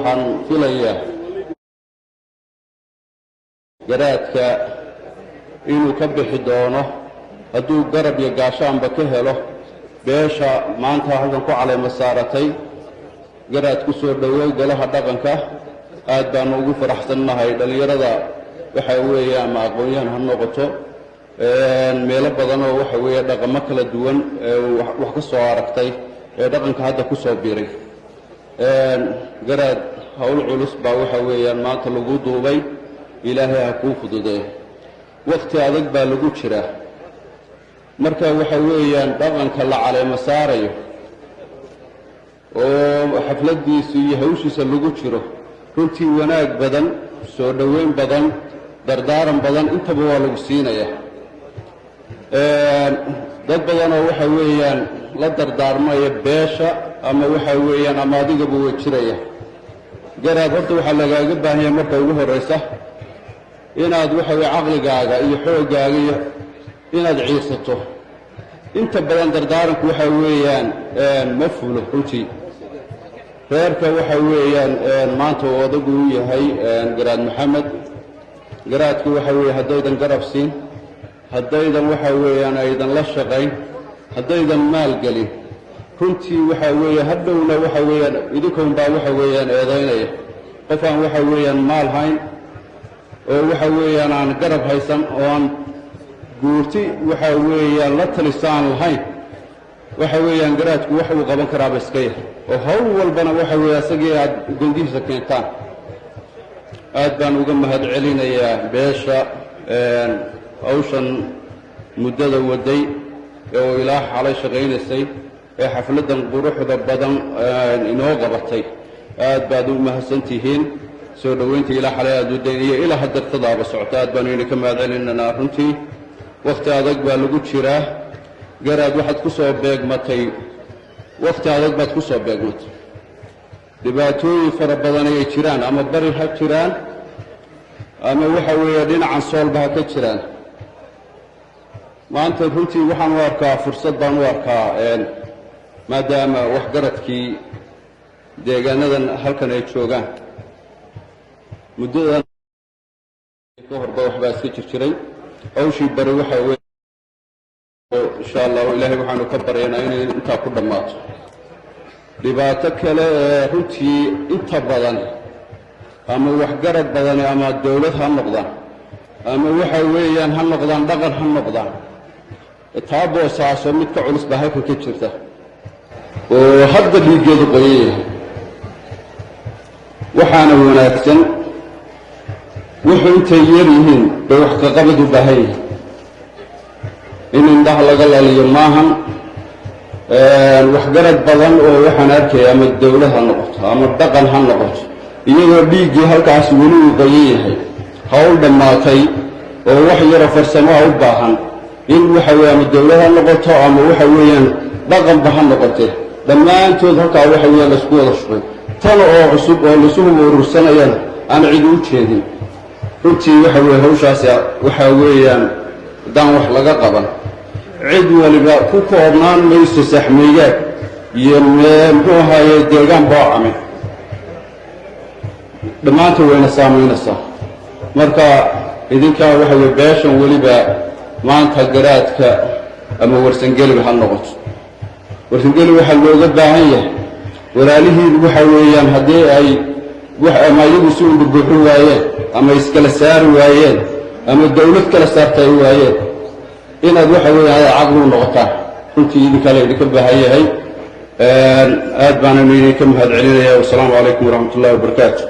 waxaan filayaa garaadka inuu ka bixi doono hadduu garab iyo gaashaanba ka helo beesha maanta halkan ku caleema saaratay garaad ku soo dhoweey golaha dhaqanka aad baan ugu faraxsannahay dhalinyarada waxa weeyaan ma aqoonyahan ha noqoto meelo badan oo waxa weeye dhaqamo kala duwan wax ka soo aragtay ee dhaqanka hadda ku soo biiray garaad hawl culus baa waxa weeyaan maanta lagu duubay ilaahay ha kuu fududeeyo waqti adag baa lagu jiraa marka waxa weeyaan dhaqanka la caleema saarayo oo xafladiisa iyo hawshiisa lagu jiro runtii wanaag badan soo dhoweyn badan dardaaran badan intaba waa lagu siinaya dad badan oo waxa weeyaan la dardaarmaya beesha ama waxa weeyaan ama adigaba way jiraya garaad horta waxaa lagaaga baahan yahay marka ugu horraysa inaad waxa weeye caqligaaga iyo xooggaaga iyo inaad ciirsato inta badan dardaaranku waxa weeyaan ma fulo runtii reerka waxa weeyaan maanta oo odagu u yahay garaad maxamed garaadku waxa weeye haddaydan garab siin haddaydan waxa weeyaan aydan la shaqayn haddaydan maalgelin runtii waxa weeye hadhowna waxa weeyaan idinkoon baa waxa weeyaan eedaynaya qof aan waxa weeyaan maal hayn oo waxa weeyaan aan garab haysan oo aan guurti waxa weeyaan la talisaan lahayn waxa weeyaan garaadku wax uu qaban karaaba iska yar oo hawl walbana waxa weeye asagii aad gondihiisa keentaan aad baan uga mahad celinayaa beesha hawshan muddada waday oo ilaa xalay shaqaynaysay ee xafladan quruxda badan inoo qabatay aad baad u mahadsantihiin soo dhoweynta ilaa xalay aad waday iyo ilaa hadartadaaba socota aad baan idinka mahad celinaynaa runtii waqti adag baa lagu jiraa garaad waxaad ku soo beegmatay waqti adag baad ku soo beegmatay dhibaatooyin fara badan ay jiraan ama bari ha jiraan ama waxa weeye dhinacan soolba ha ka jiraan maanta runtii waxaan u arkaa fursad baan u arkaa maadaama waxgaradkii deegaanadan halkan ay joogaan muddadan ka horba waxbaa iska jirjiray hawshii bari waxa weeye insha allah ilaahay waxaanu ka baryaynaa inay intaa ku dhammaato dhibaato kale ee runtii inta badan ama waxgarad badani ama dawlad ha noqdaan ama waxa weeyaan ha noqdaan dhaqan ha noqdaan taa boosaaso mid ka culus baa halkan ka jirta oo hadda dhiiggeedu qoyan yahay waxaana wanaagsan wuxuu intay yar yihiin bay wax ka qabad u baahan yihiin in indhaha laga laliyo maahan waxgarad badan oo waxaan arkaya ama dawlad ha noqoto ama dhaqan ha noqoto iyadoo dhiiggii halkaas weli uu qoyan yahay hawl dhammaatay oo wax yaro farsamo u baahan in waxa weeye ama dawlad ha noqoto ama waxa weeyaan dhaqanba ha noqote dhammaantood halkaa waxa weeyaan laisku wada shubay tan oo cusub oo laisugu urursanayana aan cid u jeedin runtii waxa weeye hawshaasi waxa weeyaan haddaan wax laga qaban cid waliba ku koobnaan mayso saxmeeyaad iyo muxuu ahaaye deegaan boocame dhammaantood wayna saamaynaysaa marka idinkaa waxa weye beeshan weliba maanta garaadka ama warsangeliba ha noqoto warsangeli waxaa looga baahan yahay walaalihiidu waxa weeyaan haddii ay ama iyagu si undubuuxi waayeen ama iskala saari waayeen ama dawlad kala saartay waayeen inaad waxa weeyaan aad caqli u noqotaan runtii idinkaa laydinka baahan yahay aad baana idinka mahad celinaya wasalaamu calaykum waraxmat ullahi wabarakaatu